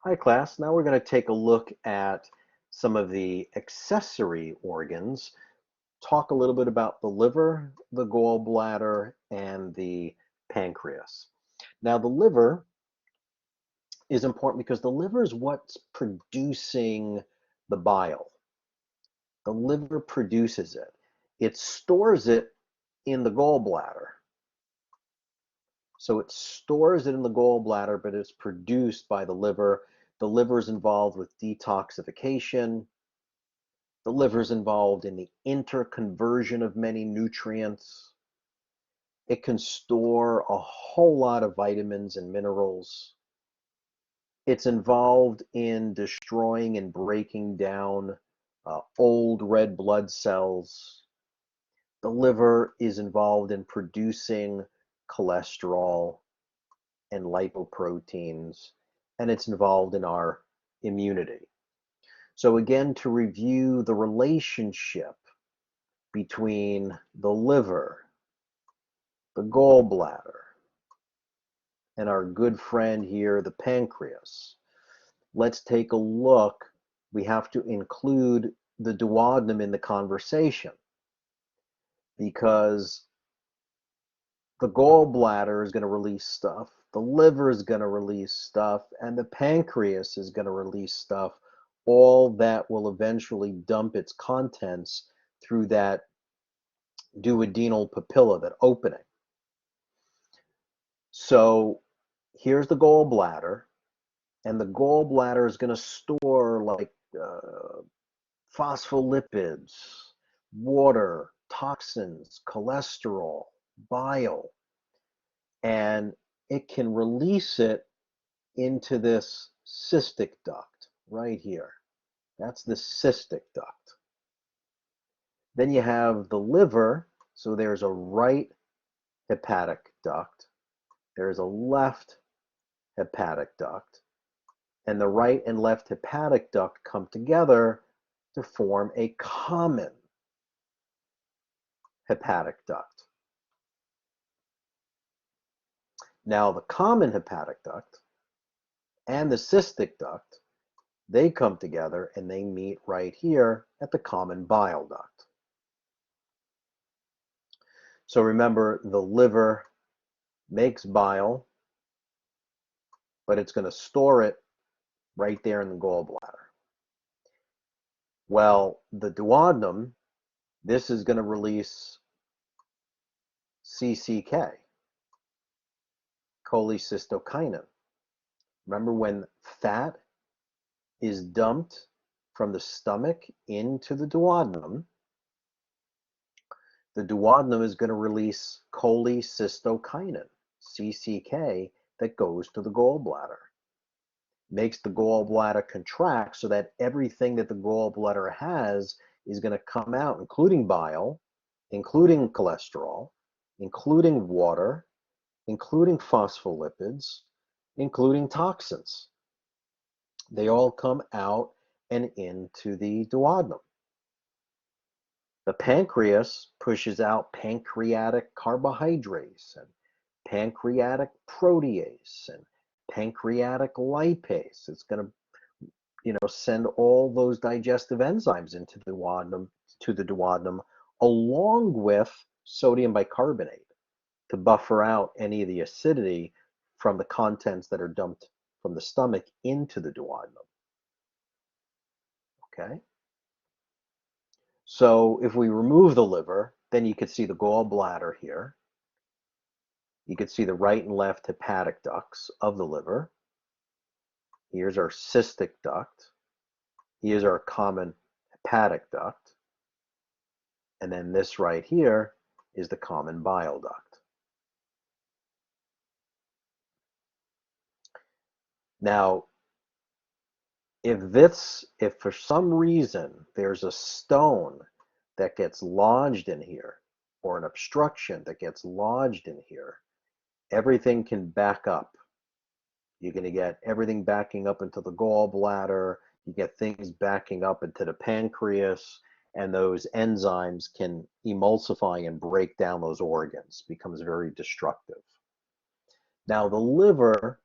Hi class, now we're going to take a look at some of the accessory organs, talk a little bit about the liver, the gallbladder, and the pancreas. Now the liver is important because the liver is what's producing the bile. The liver produces it. It stores it in the gallbladder. So it stores it in the gallbladder, but it's produced by the liver. The liver is involved with detoxification. The liver is involved in the interconversion of many nutrients. It can store a whole lot of vitamins and minerals. It's involved in destroying and breaking down old red blood cells. The liver is involved in producing cholesterol and lipoproteins, and it's involved in our immunity. So again, to review the relationship between the liver, the gallbladder, and our good friend here, the pancreas. Let's take a look. We have to include the duodenum in the conversation because the gallbladder is going to release stuff, the liver is going to release stuff, and the pancreas is going to release stuff, all that will eventually dump its contents through that duodenal papilla, that opening. So here's the gallbladder, and the gallbladder is going to store like phospholipids, water, toxins, cholesterol, bile, and it can release it into this cystic duct right here. That's the cystic duct. Then you have the liver, so there's a right hepatic duct, there's a left hepatic duct, and the right and left hepatic duct come together to form a common hepatic duct. Now the common hepatic duct and the cystic duct, they come together and they meet right here at the common bile duct. So remember, the liver makes bile, but it's going to store it right there in the gallbladder. Well, the duodenum, this is going to release CCK, cholecystokinin. Remember, when fat is dumped from the stomach into the duodenum is going to release cholecystokinin, CCK, that goes to the gallbladder. Makes the gallbladder contract so that everything that the gallbladder has is going to come out, including bile, including cholesterol, including water, including phospholipids, including toxins. They all come out and into the duodenum. The pancreas pushes out pancreatic carbohydrates and pancreatic protease and pancreatic lipase. It's going to send all those digestive enzymes into the duodenum, along with sodium bicarbonate to buffer out any of the acidity from the contents that are dumped from the stomach into the duodenum. Okay? So if we remove the liver, then you could see the gallbladder here. You could see the right and left hepatic ducts of the liver. Here's our cystic duct. Here's our common hepatic duct. And then this right here is the common bile duct. Now, if for some reason there's a stone that gets lodged in here, or an obstruction that gets lodged in here, everything can back up. You're going to get everything backing up into the gallbladder. You get things backing up into the pancreas, and those enzymes can emulsify and break down those organs. Becomes very destructive. Now the liver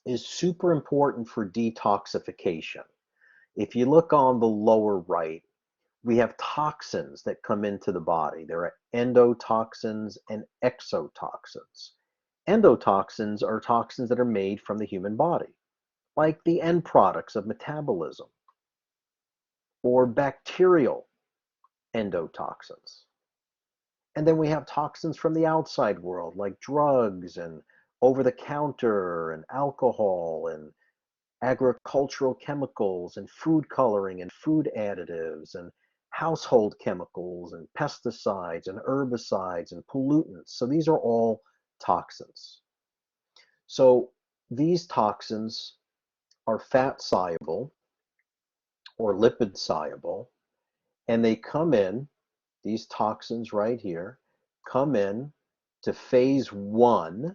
is super important for detoxification. If you look on the lower right, we have toxins that come into the body. There are endotoxins and exotoxins. Endotoxins are toxins that are made from the human body, like the end products of metabolism, or bacterial endotoxins. And then we have toxins from the outside world, like drugs and over the counter and alcohol and agricultural chemicals and food coloring and food additives and household chemicals and pesticides and herbicides and pollutants. So these are all toxins. So these toxins are fat soluble or lipid soluble, and they come in, these toxins right here, come in to phase 1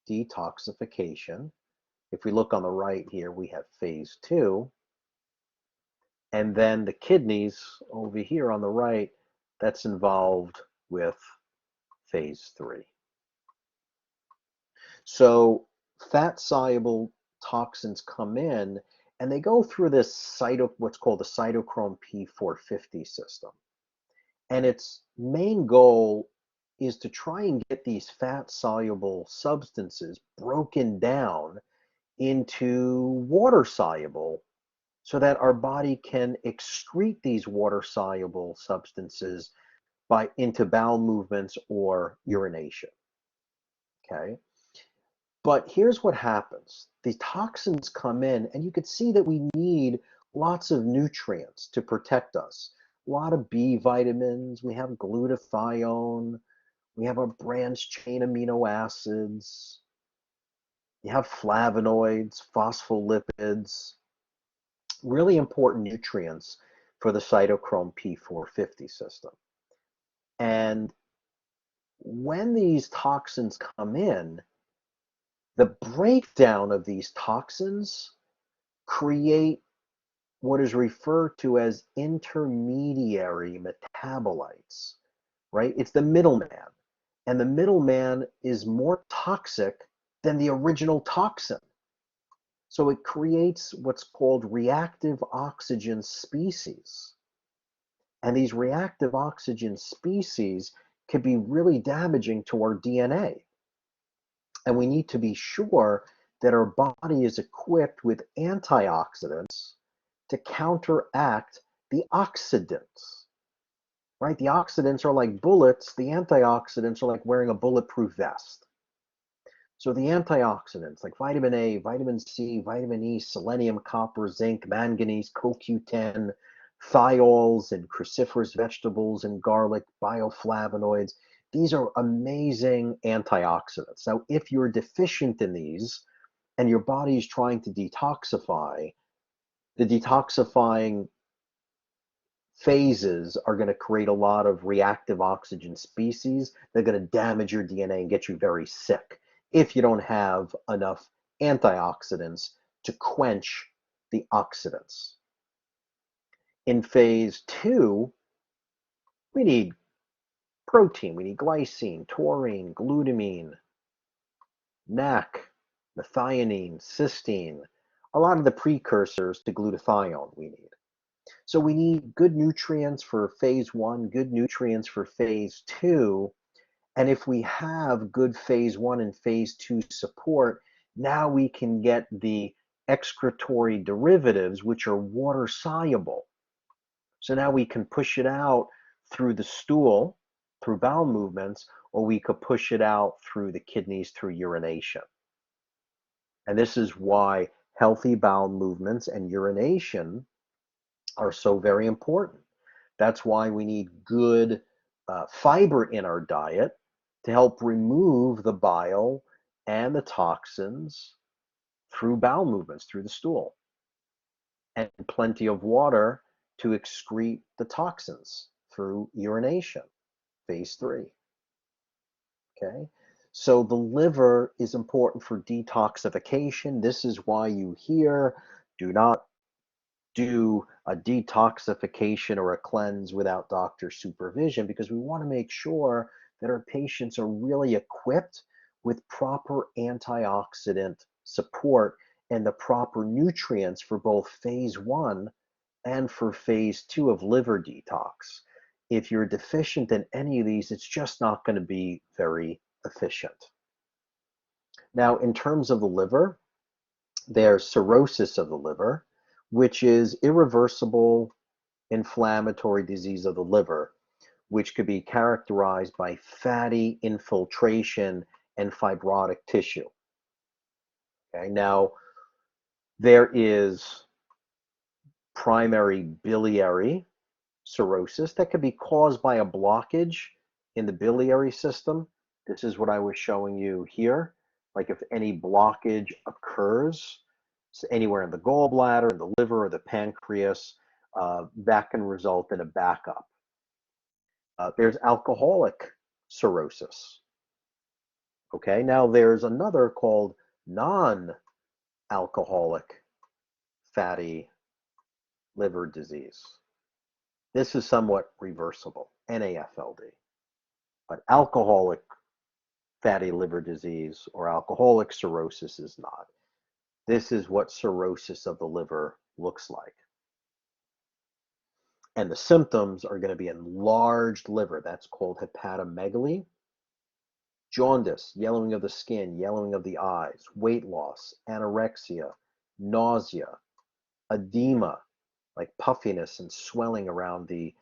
detoxification. If we look on the right here, we have phase 2. And then the kidneys over here on the right, that's involved with phase 3. So fat-soluble toxins come in and they go through this what's called the cytochrome P450 system. And its main goal is to try and get these fat-soluble substances broken down into water-soluble so that our body can excrete these water-soluble substances into bowel movements or urination. Okay? But here's what happens. The toxins come in, and you can see that we need lots of nutrients to protect us. A lot of B vitamins, we have glutathione, we have our branched chain amino acids, you have flavonoids, phospholipids, really important nutrients for the cytochrome P450 system. And when these toxins come in, the breakdown of these toxins create what is referred to as intermediary metabolites, right? It's the middleman. And the middleman is more toxic than the original toxin. So it creates what's called reactive oxygen species. And these reactive oxygen species can be really damaging to our DNA. And we need to be sure that our body is equipped with antioxidants to counteract the oxidants, right? The oxidants are like bullets. The antioxidants are like wearing a bulletproof vest. So the antioxidants like vitamin A, vitamin C, vitamin E, selenium, copper, zinc, manganese, CoQ10, thiols, and cruciferous vegetables and garlic, bioflavonoids. These are amazing antioxidants. Now, if you're deficient in these and your body is trying to detoxify, the detoxifying phases are going to create a lot of reactive oxygen species. They're going to damage your DNA and get you very sick if you don't have enough antioxidants to quench the oxidants. In phase 2, we need protein. We need glycine, taurine, glutamine, NAC, methionine, cysteine, a lot of the precursors to glutathione we need. So we need good nutrients for phase 1, good nutrients for phase 2. And if we have good phase 1 and phase 2 support, now we can get the excretory derivatives, which are water soluble. So now we can push it out through the stool, through bowel movements, or we could push it out through the kidneys through urination. And this is why healthy bowel movements and urination are so very important. That's why we need good fiber in our diet to help remove the bile and the toxins through bowel movements, through the stool, and plenty of water to excrete the toxins through urination, phase 3. Okay, so the liver is important for detoxification. This is why you hear, do not do a detoxification or a cleanse without doctor supervision, because we want to make sure that our patients are really equipped with proper antioxidant support and the proper nutrients for both phase 1 and for phase 2 of liver detox. If you're deficient in any of these, it's just not going to be very efficient. Now, in terms of the liver, there's cirrhosis of the liver, which is irreversible inflammatory disease of the liver, which could be characterized by fatty infiltration and fibrotic tissue. Okay, now there is primary biliary cirrhosis that could be caused by a blockage in the biliary system. This is what I was showing you here. Like if any blockage occurs anywhere in the gallbladder, in the liver, or the pancreas, that can result in a backup. There's alcoholic cirrhosis. Okay, now there's another called non-alcoholic fatty liver disease. This is somewhat reversible, NAFLD. But alcoholic fatty liver disease or alcoholic cirrhosis is not. This is what cirrhosis of the liver looks like. And the symptoms are going to be enlarged liver. That's called hepatomegaly. Jaundice, yellowing of the skin, yellowing of the eyes, weight loss, anorexia, nausea, edema, like puffiness and swelling around the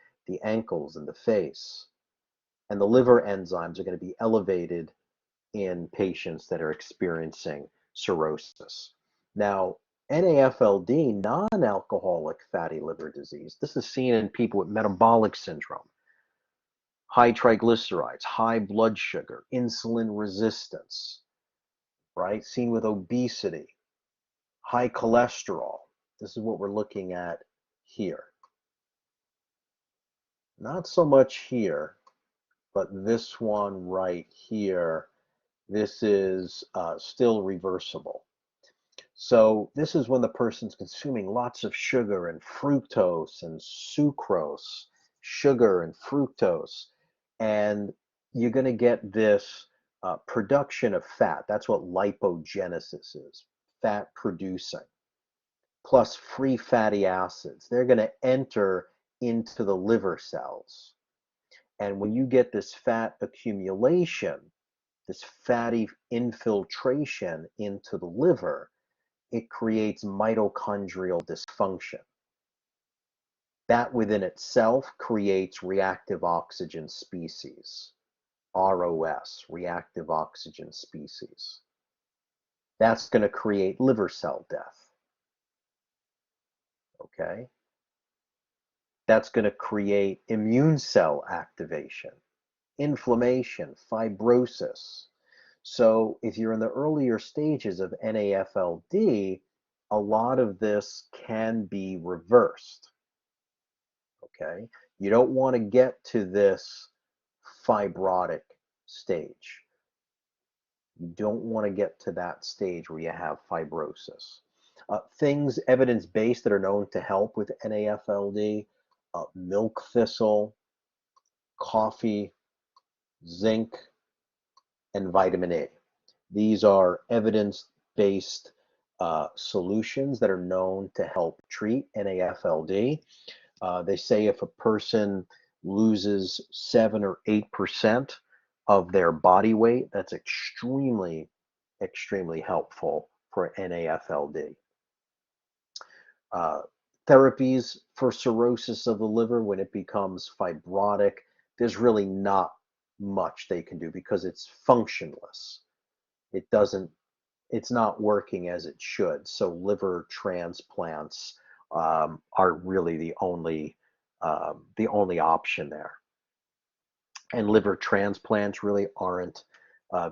ankles and the face. And the liver enzymes are going to be elevated in patients that are experiencing cirrhosis. Now, NAFLD, non-alcoholic fatty liver disease, this is seen in people with metabolic syndrome, high triglycerides, high blood sugar, insulin resistance, right? Seen with obesity, high cholesterol. This is what we're looking at here. Not so much here, but this one right here, this is still reversible. So this is when the person's consuming lots of sugar and fructose and sucrose, sugar and fructose, and you're going to get this production of fat. That's what lipogenesis is, fat producing, plus free fatty acids. They're going to enter into the liver cells. And when you get this fat accumulation, this fatty infiltration into the liver, it creates mitochondrial dysfunction. That within itself creates reactive oxygen species, ROS, reactive oxygen species. That's going to create liver cell death. Okay? That's going to create immune cell activation, inflammation, fibrosis. So if you're in the earlier stages of NAFLD, a lot of this can be reversed. Okay, you don't want to get to this fibrotic stage. You don't want to get to that stage where you have fibrosis. Things evidence-based that are known to help with NAFLD, milk thistle, coffee, zinc, and vitamin A. These are evidence-based solutions that are known to help treat NAFLD. They say if a person loses 7 or 8% of their body weight, that's extremely, extremely helpful for NAFLD. Therapies for cirrhosis of the liver, when it becomes fibrotic, there's really not much they can do because it's functionless. It's not working as it should. So liver transplants are really the only option there. And liver transplants really aren't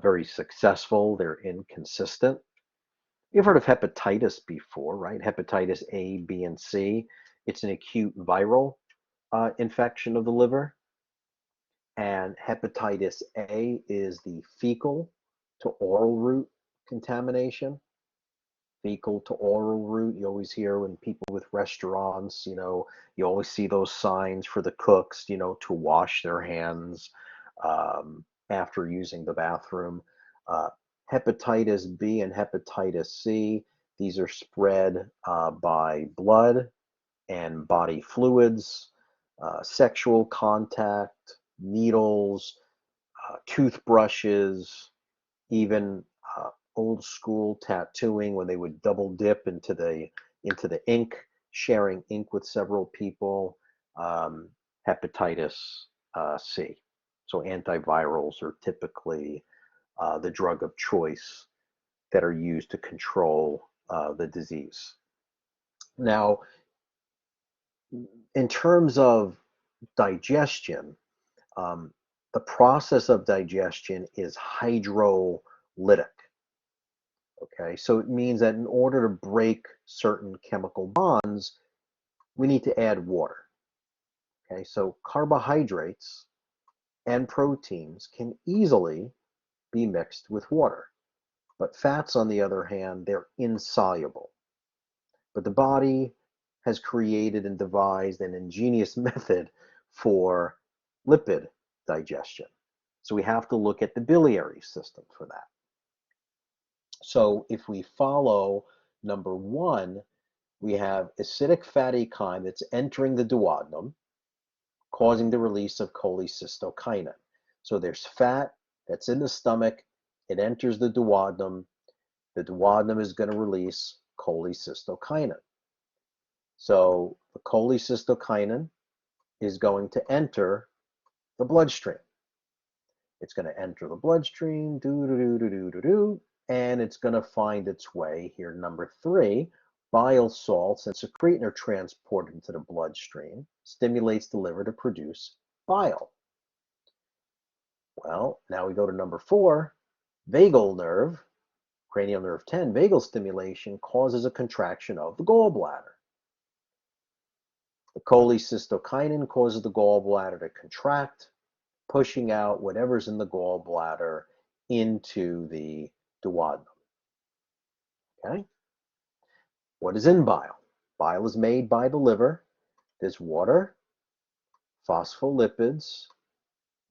very successful. They're inconsistent. You've heard of hepatitis before, right? Hepatitis A, B, and C. It's an acute viral infection of the liver. And hepatitis A is the fecal to oral route contamination. Fecal to oral route, you always hear when people with restaurants, you always see those signs for the cooks, to wash their hands after using the bathroom. Hepatitis B and hepatitis C, These are spread by blood and body fluids, sexual contact, needles, toothbrushes, even old school tattooing when they would double dip into the ink, sharing ink with several people, hepatitis C. So antivirals are typically the drug of choice that are used to control the disease. Now, in terms of digestion, the process of digestion is hydrolytic. Okay, so it means that in order to break certain chemical bonds, we need to add water. Okay, so carbohydrates and proteins can easily be mixed with water. But fats, on the other hand, they're insoluble. But the body has created and devised an ingenious method for lipid digestion. So we have to look at the biliary system for that. So if we follow number one, we have acidic fatty chyme that's entering the duodenum, causing the release of cholecystokinin. So there's fat that's in the stomach, it enters the duodenum is going to release cholecystokinin. So the cholecystokinin is going to enter the bloodstream. It's going to enter the bloodstream, and it's going to find its way here. Number three, bile salts and secretin are transported into the bloodstream, stimulates the liver to produce bile. Well, now we go to number four, vagal nerve, cranial nerve 10, vagal stimulation causes a contraction of the gallbladder. The cholecystokinin causes the gallbladder to contract, pushing out whatever's in the gallbladder into the duodenum. Okay? What is in bile? Bile is made by the liver. There's water, phospholipids,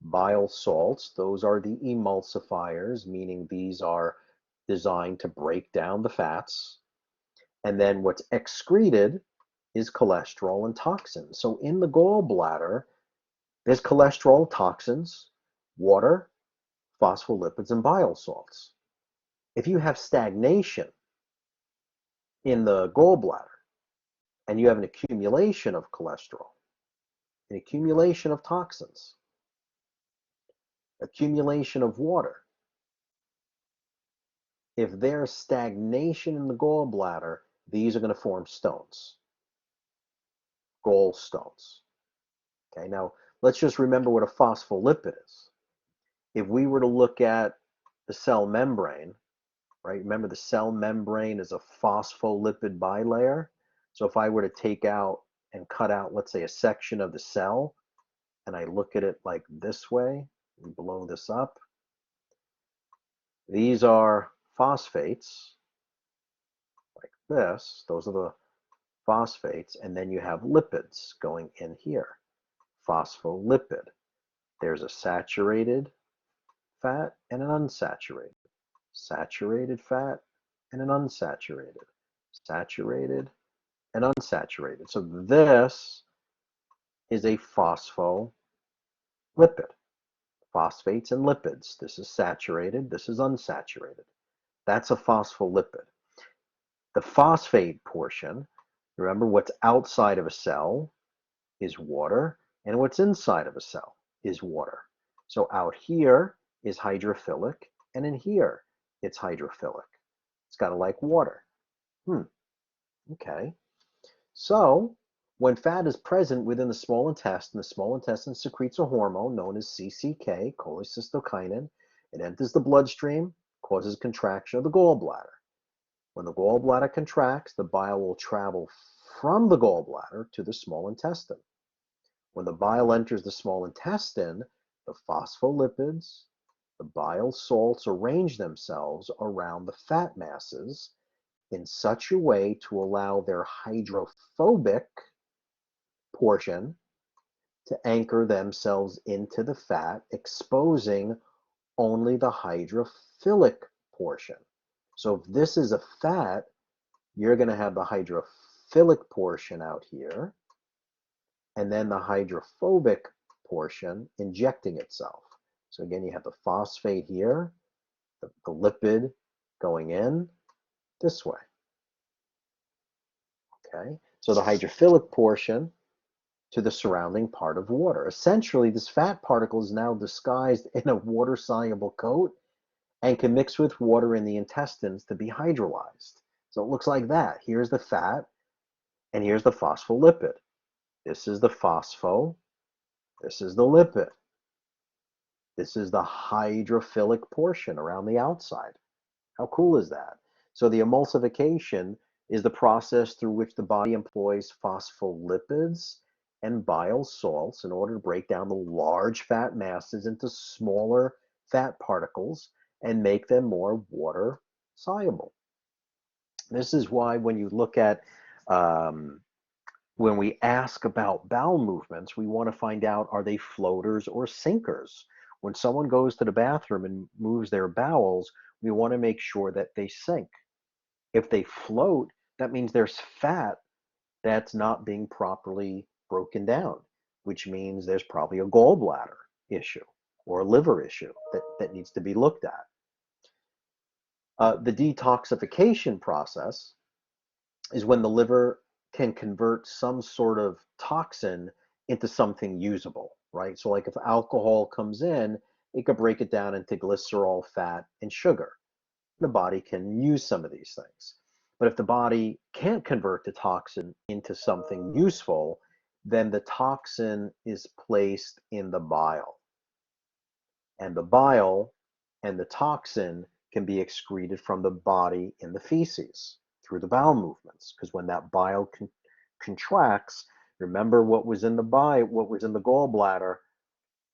bile salts. Those are the emulsifiers, meaning these are designed to break down the fats. And then what's excreted is cholesterol and toxins. So in the gallbladder, there's cholesterol, toxins, water, phospholipids, and bile salts. If you have stagnation in the gallbladder and you have an accumulation of cholesterol, an accumulation of toxins, accumulation of water, if there's stagnation in the gallbladder, these are going to form stones, gallstones. Okay, now let's just remember what a phospholipid is. If we were to look at the cell membrane, right? Remember the cell membrane is a phospholipid bilayer. So if I were to take out and cut out, let's say, a section of the cell, and I look at it like this way, and blow this up, these are phosphates, like this. Those are the phosphates, and then you have lipids going in here. Phospholipid. There's a saturated fat and an unsaturated. Saturated fat and an unsaturated. Saturated and unsaturated. So this is a phospholipid. Phosphates and lipids. This is saturated, this is unsaturated. That's a phospholipid. The phosphate portion, remember what's outside of a cell is water, and what's inside of a cell is water. So out here is hydrophilic, and in here it's hydrophilic. It's got to like water. Okay. So when fat is present within the small intestine secretes a hormone known as CCK, cholecystokinin. It enters the bloodstream, causes contraction of the gallbladder. When the gallbladder contracts, the bile will travel from the gallbladder to the small intestine. When the bile enters the small intestine, the phospholipids, the bile salts arrange themselves around the fat masses in such a way to allow their hydrophobic portion to anchor themselves into the fat, exposing only the hydrophilic portion. So if this is a fat, you're going to have the hydrophilic portion out here, and then the hydrophobic portion injecting itself. So again, you have the phosphate here, the lipid going in this way. Okay, so the hydrophilic portion to the surrounding part of water. Essentially, this fat particle is now disguised in a water-soluble coat and can mix with water in the intestines to be hydrolyzed. So it looks like that. Here's the fat, and here's the phospholipid. This is the phospho, this is the lipid. This is the hydrophilic portion around the outside. How cool is that? So the emulsification is the process through which the body employs phospholipids and bile salts in order to break down the large fat masses into smaller fat particles and make them more water soluble. This is why when you look at when we ask about bowel movements, we want to find out, are they floaters or sinkers? When someone goes to the bathroom and moves their bowels, we want to make sure that they sink. If they float, that means there's fat that's not being properly broken down, which means there's probably a gallbladder issue or a liver issue that needs to be looked at. The detoxification process is when the liver can convert some sort of toxin into something usable, right? So like if alcohol comes in, it could break it down into glycerol, fat, and sugar. The body can use some of these things. But if the body can't convert the toxin into something useful, then the toxin is placed in the bile. And the bile and the toxin can be excreted from the body in the feces through the bowel movements. Because when that bile contracts, remember what was in the bile, what was in the gallbladder: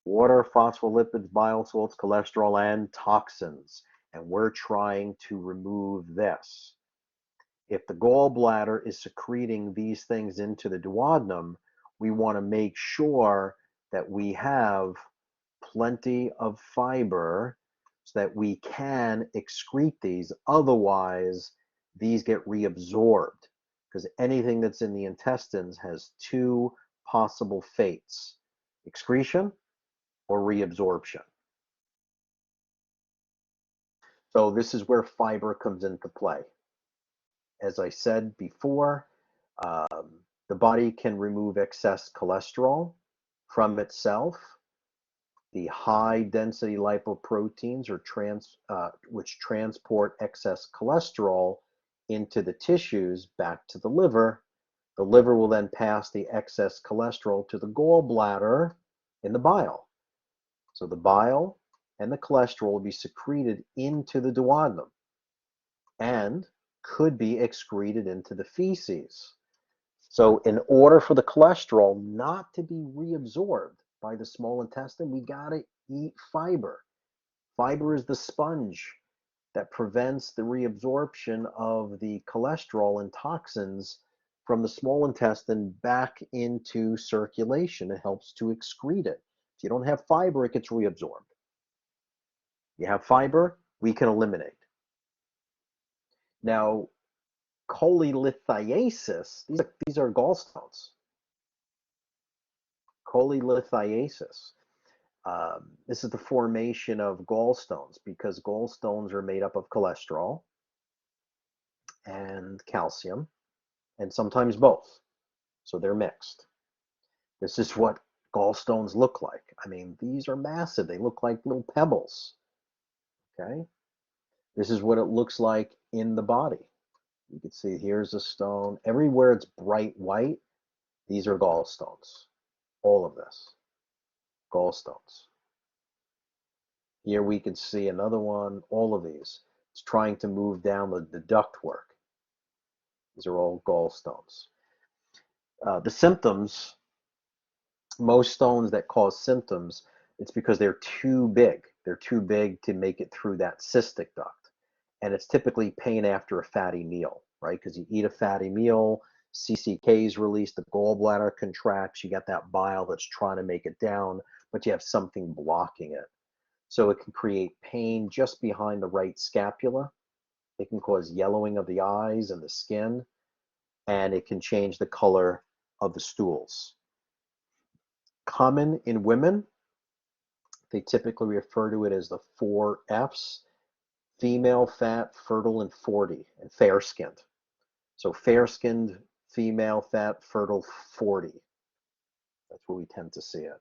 water, phospholipids, bile salts, cholesterol, and toxins. And we're trying to remove this. If the gallbladder is secreting these things into the duodenum, we want to make sure that we have plenty of fiber so that we can excrete these. Otherwise, these get reabsorbed, because anything that's in the intestines has two possible fates: excretion or reabsorption. So this is where fiber comes into play. As I said before, the body can remove excess cholesterol from itself. The high density lipoproteins which transport excess cholesterol into the tissues back to the liver. The liver will then pass the excess cholesterol to the gallbladder in the bile. So the bile and the cholesterol will be secreted into the duodenum and could be excreted into the feces. So in order for the cholesterol not to be reabsorbed by the small intestine, we gotta eat fiber. Fiber is the sponge that prevents the reabsorption of the cholesterol and toxins from the small intestine back into circulation. It helps to excrete it. If you don't have fiber, it gets reabsorbed. You have fiber, we can eliminate. Now, cholelithiasis, these are gallstones. Cholelithiasis. This is the formation of gallstones, because gallstones are made up of cholesterol and calcium, and sometimes both. So they're mixed. This is what gallstones look like. I mean, these are massive. They look like little pebbles. Okay? This is what it looks like in the body. You can see here's a stone. Everywhere it's bright white, these are gallstones. All of this, gallstones. Here we can see another one, all of these. It's trying to move down the duct work. These are all gallstones. The symptoms, most stones that cause symptoms, it's because they're too big. They're too big to make it through that cystic duct. And it's typically pain after a fatty meal, right? Because you eat a fatty meal, CCK is released, the gallbladder contracts, you got that bile that's trying to make it down, but you have something blocking it. So it can create pain just behind the right scapula. It can cause yellowing of the eyes and the skin, and it can change the color of the stools. Common in women, they typically refer to it as the 4Fs: female, fat, fertile, and 40, and fair-skinned. So fair-skinned, female, fat, fertile, 40. That's where we tend to see it.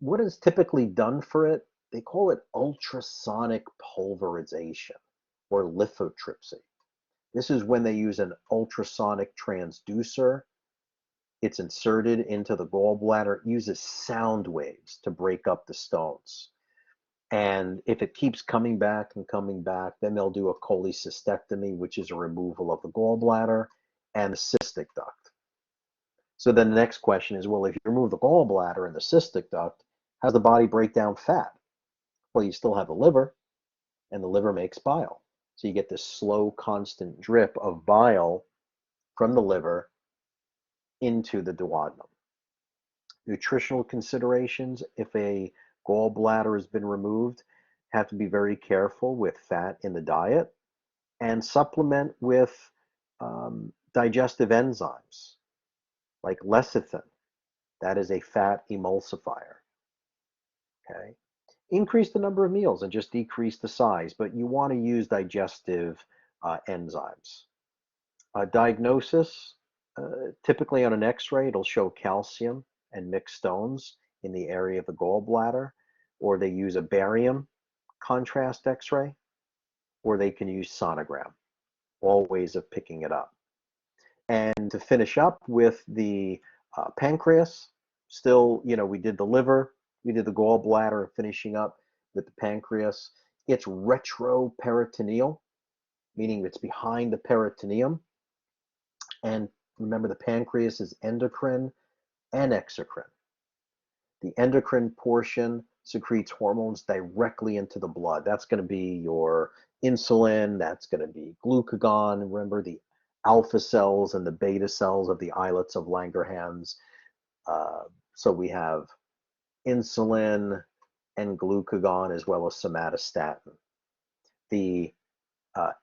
What is typically done for it? They call it ultrasonic pulverization or lithotripsy. This is when they use an ultrasonic transducer. It's inserted into the gallbladder. It uses sound waves to break up the stones. And if it keeps coming back and coming back, then they'll do a cholecystectomy, which is a removal of the gallbladder and the cystic duct. So then the next question is, well, if you remove the gallbladder and the cystic duct, how does the body break down fat? Well, you still have the liver, and the liver makes bile. So you get this slow, constant drip of bile from the liver into the duodenum. Nutritional considerations: if a gallbladder has been removed, have to be very careful with fat in the diet and supplement with digestive enzymes like lecithin. That is a fat emulsifier. Okay. Increase the number of meals and just decrease the size, but you want to use digestive enzymes. Diagnosis: typically on an x-ray, it'll show calcium and mixed stones in the area of the gallbladder, or they use a barium contrast x-ray, or they can use sonogram. All ways of picking it up. And to finish up with the pancreas, still, we did the liver, we did the gallbladder, and finishing up with the pancreas. It's retroperitoneal, meaning it's behind the peritoneum. And remember, the pancreas is endocrine and exocrine. The endocrine portion secretes hormones directly into the blood. That's going to be your insulin, that's going to be glucagon. Remember the alpha cells and the beta cells of the islets of Langerhans. So we have insulin and glucagon as well as somatostatin. The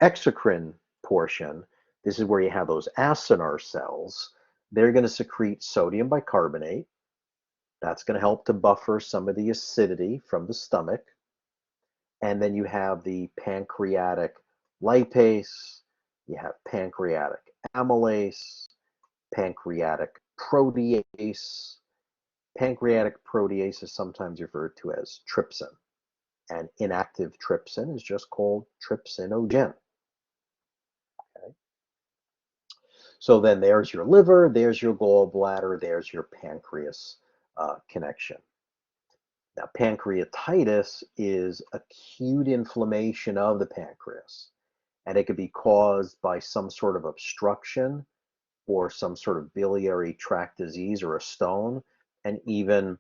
exocrine portion, this is where you have those acinar cells. They're going to secrete sodium bicarbonate. That's going to help to buffer some of the acidity from the stomach. And then you have the pancreatic lipase, you have pancreatic amylase, pancreatic protease. Pancreatic protease is sometimes referred to as trypsin, and inactive trypsin is just called trypsinogen. Okay. So then there's your liver, there's your gallbladder, there's your pancreas connection. Now, pancreatitis is acute inflammation of the pancreas, and it could be caused by some sort of obstruction or some sort of biliary tract disease or a stone, and even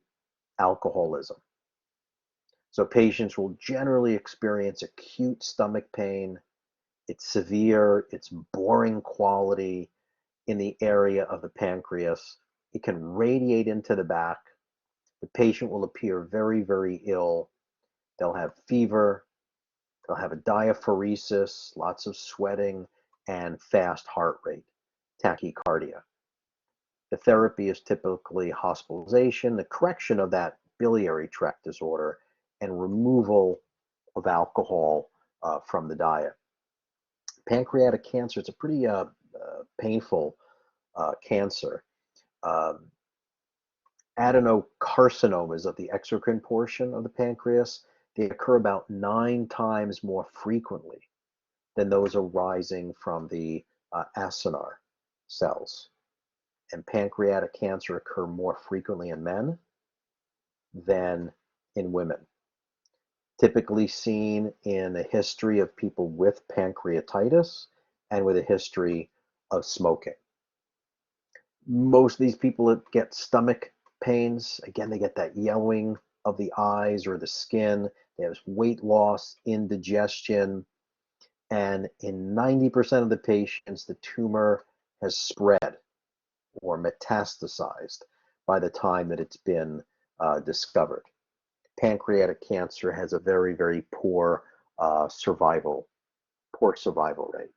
alcoholism. So patients will generally experience acute stomach pain. It's severe, it's boring quality in the area of the pancreas. It can radiate into the back. The patient will appear very, very ill. They'll have fever, they'll have a diaphoresis, lots of sweating, and fast heart rate, tachycardia. The therapy is typically hospitalization, the correction of that biliary tract disorder, and removal of alcohol from the diet. Pancreatic cancer, it's a pretty painful cancer. Adenocarcinomas of the exocrine portion of the pancreas, they occur about 9 times more frequently than those arising from the acinar cells. And pancreatic cancer occur more frequently in men than in women. Typically seen in a history of people with pancreatitis and with a history of smoking. Most of these people that get stomach pains, again, they get that yellowing of the eyes or the skin. They have weight loss, indigestion, and in 90% of the patients, the tumor has spread or metastasized by the time that it's been discovered. Pancreatic cancer has a very, very poor survival poor survival rate.